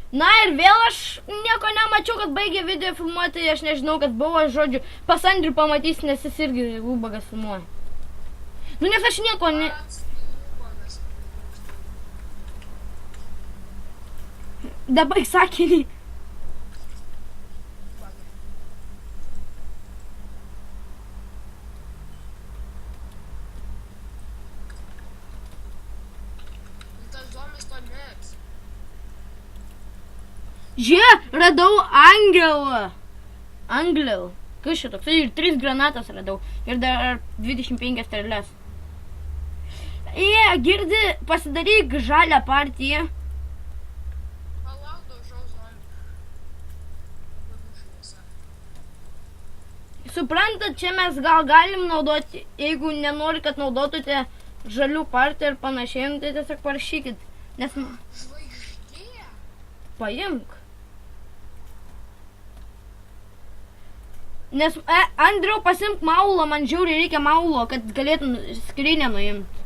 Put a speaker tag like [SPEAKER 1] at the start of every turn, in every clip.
[SPEAKER 1] Na ir vėl aš nieko nemačiau, kad baigė video filmuoti, aš nežinau, kas buvo, žodžiu, pas Andrių pamatys, nes jis irgi ubagas filmuoja. Nu, nes aš nieko ne... Dabar sakinį. Žiūrėk, radau angelą. Angelą. Kas čia toks? Ir 3 granatas radau. Ir dar 25 strėlės. Girdi, pasidaryk žalią partiją.
[SPEAKER 2] Palauk, daužau zombį.
[SPEAKER 1] Suprantat, čia mes gal galim naudoti, jeigu nenori, kad naudotumėte žalių partiją ir panašiai, tai tiesiog parašykit. Nes...
[SPEAKER 2] Žvaigždė.
[SPEAKER 1] Paimk. Nes, Andriau, pasimk maulo, man žiauriai reikia maulo, kad galėtum skrinę nuimti.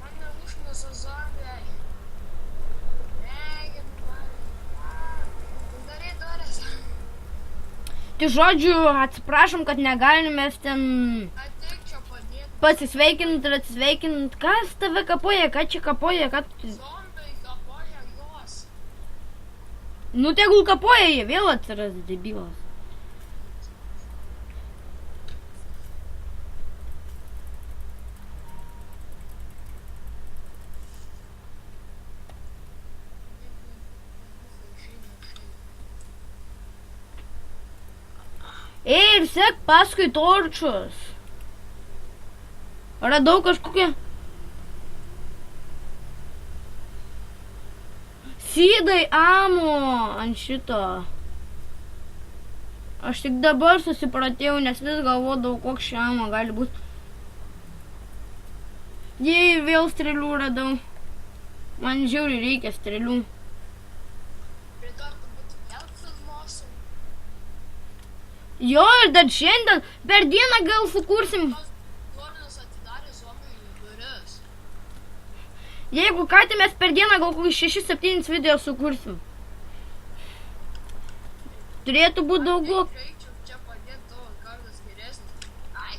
[SPEAKER 2] Mane užknisa zombiai. Darai durės.
[SPEAKER 1] Tai žodžiu, atsiprašom, kad negalim mes ten
[SPEAKER 2] Ateik čia padėti.
[SPEAKER 1] pasisveikint ir atsisveikint. Kas tave kapoja, ką čia kapoja, ką...
[SPEAKER 2] Zombiai kapoja juos.
[SPEAKER 1] Nu, tegul kapoja, jie vėl atsiras debilas. Ir sek paskui torčius. Radau kažkokią... Sydai amo ant šito. Aš tik dabar susipratėjau, nes vis galvodavau, koks čia amo gali būti. Jei vėl strėlių radau. Man žiauriai reikia strėlių.
[SPEAKER 2] Rytoj turbūt vėl filmuosim.
[SPEAKER 1] Jo, ir dar šiandien per dieną gal sukursim.
[SPEAKER 2] Lornas atidarė zombių duris.
[SPEAKER 1] Jeigu ką, tai mes per dieną gal kokius 6-7 video sukursim. Turėtų būti daugiau.
[SPEAKER 2] Reičiau čia padėti tavo kardas geresnis. Ai.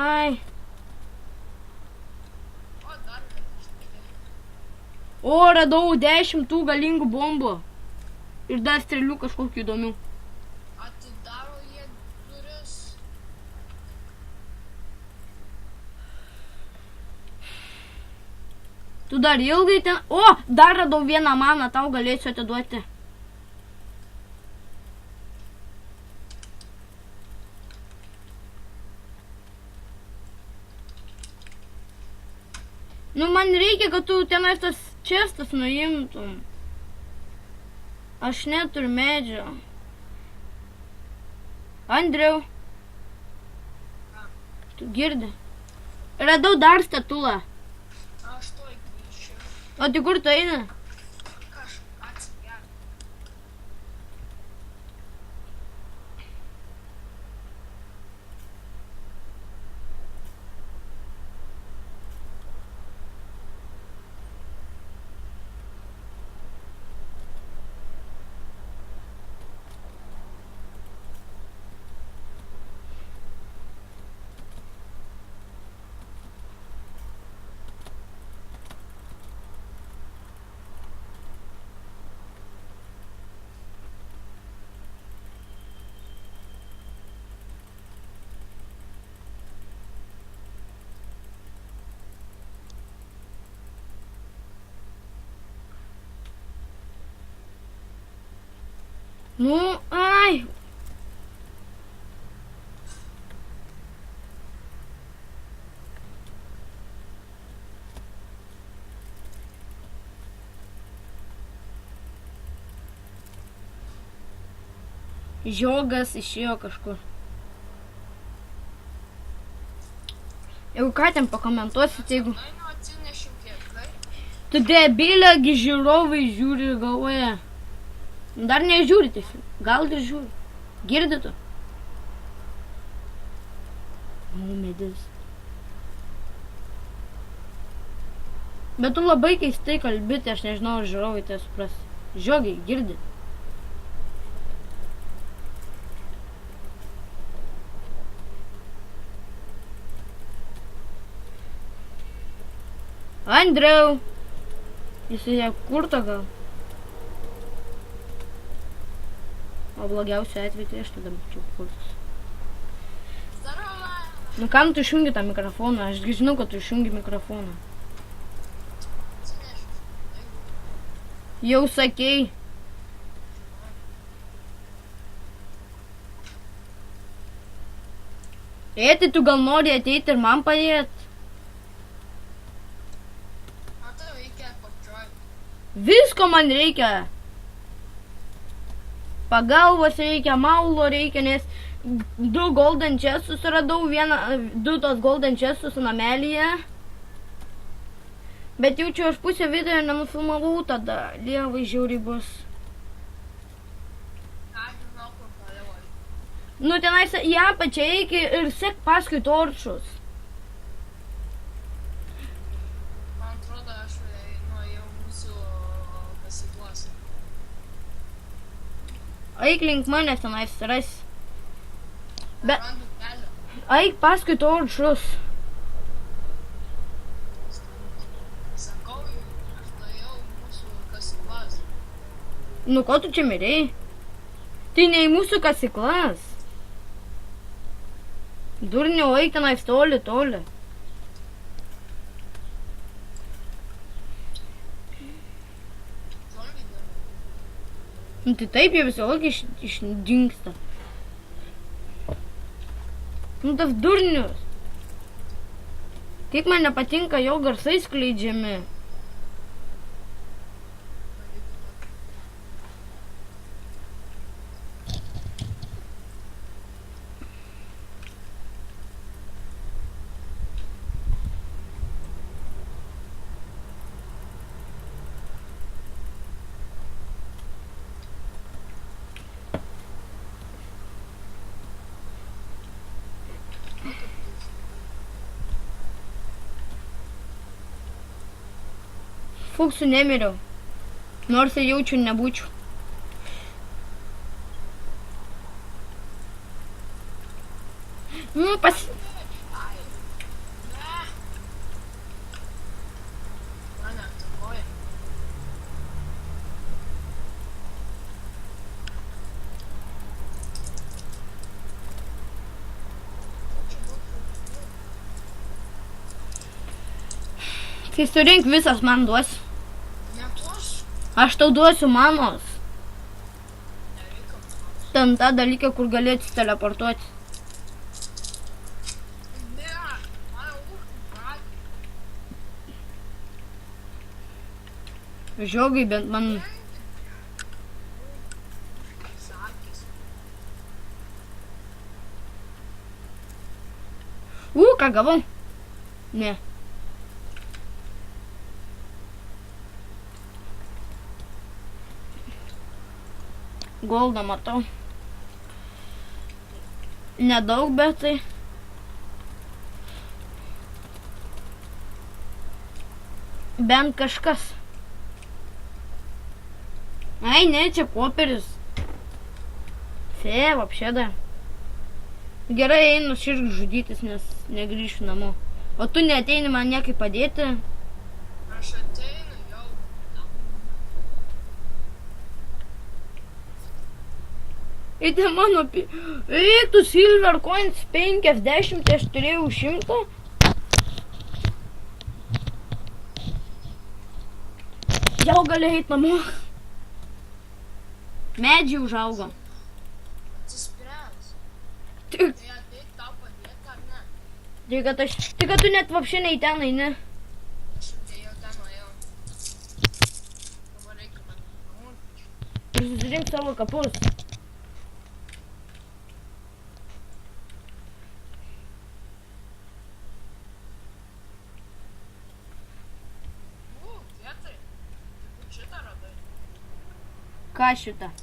[SPEAKER 1] Ai.
[SPEAKER 2] O, dar kažkaip.
[SPEAKER 1] O, radau 10 tų galingų bombų. Ir dar strėlių kažkokių įdomių.
[SPEAKER 2] Atidaro jie duris.
[SPEAKER 1] Tu dar ilgai ten... O, dar radau vieną maną, tau galėsiu atiduoti. Nu, man reikia, kad tu tenais tas čestas nuimtum. Aš neturiu medžio. Andriau. Tu girdi? Radau dar statulą.
[SPEAKER 2] Aš to įgrįšiu.
[SPEAKER 1] O tai kur tu eini?
[SPEAKER 2] Kažką atsigerti.
[SPEAKER 1] Nu, ai. Žiogas išėjo kažkur. Jeigu ką ten pakomentuosit, jeigu...
[SPEAKER 2] Nu, atsinešiu kiek.
[SPEAKER 1] Tu debilė, gi žiūrovai žiūri ir galvoja. Dar nežiūri tiesiog. Gal ir žiūri. Girdi tu? Medis. Bet tu labai keistai kalbi, tai aš nežinau, ar žiūrovai tai supras. Žiogiai, girdi. Andriau! Jisai kurto gal. O blogiausia atveju tai aš tada būčiau kurtas.
[SPEAKER 2] Здорово!
[SPEAKER 1] Nu kam tu išjungi tą mikrofoną? Aš žinau, kad tu išjungi mikrofoną. Jau sakei. Tai tu gal nori ateiti ir man padėti?
[SPEAKER 2] A tau reikia pačioj.
[SPEAKER 1] Visko man reikia. Pagalbos reikia, maulo reikia, nes 2 golden chestus radau, 2 tos golden chestus namelyje. Bet jaučiu, aš pusę video nenufilmavau tada, lievai žiauriai bus.
[SPEAKER 2] Ką žinau, kur toliau.
[SPEAKER 1] Nu tenais į apačią eik ir sek paskui torčius.
[SPEAKER 2] Man atrodo, aš nuėjau mūsų kasyklas.
[SPEAKER 1] Eik link manęs tenais rasi. Bet
[SPEAKER 2] Randu kelią.
[SPEAKER 1] eik paskui torčius.
[SPEAKER 2] Sakau, aš nuėjau mūsų kasyklas.
[SPEAKER 1] Nu ko tu čia mirei? Tai ne į mūsų kasyklas. Durniau, eik tenais toli.
[SPEAKER 2] Zombiai dar.
[SPEAKER 1] Nu tai taip, jie visą laiką išdingsta. Nu tas durnius. Kaip man nepatinka jo garsai skleidžiami. Fuksų nemiriau. Nors ir jaučiu nebūčiau. Nu,
[SPEAKER 2] Ai. Ne. Mane atakuoja.
[SPEAKER 1] Tai surink visas man duosi.
[SPEAKER 2] Ne tuos.
[SPEAKER 1] Aš tau duosiu manos.
[SPEAKER 2] Nereikia.
[SPEAKER 1] Ten tą dalyką, kur gali atsiteleportuoti.
[SPEAKER 2] Ne. Mane užkratė.
[SPEAKER 1] Žiogai bent man.
[SPEAKER 2] Sakys.
[SPEAKER 1] Ką gavau? Ne. Goldą matau. Nedaug, bet tai. Bent kažkas. Ai, ne, čia popieris. Fe, вообще da. Gerai, einu širk žudytis, nes negrįšiu namo. O tu neateini man niekaip padėti.
[SPEAKER 2] Aš ateinu jau.
[SPEAKER 1] Eite mano... Reiktų silver coins 50, aš turėjau 100. Jau gali eit namo. Medžiai užaugo.
[SPEAKER 2] Atsispręs.
[SPEAKER 1] Tik,
[SPEAKER 2] Tai ateit tau padėti ar ne?
[SPEAKER 1] tik kad tu net vapšė nei ten eini.
[SPEAKER 2] Aš jau ten nuėjau. Dabar reikia man namų.
[SPEAKER 1] Ir susirink savo kapus.
[SPEAKER 2] Vietai. Šitą radai.
[SPEAKER 1] Ką šitą?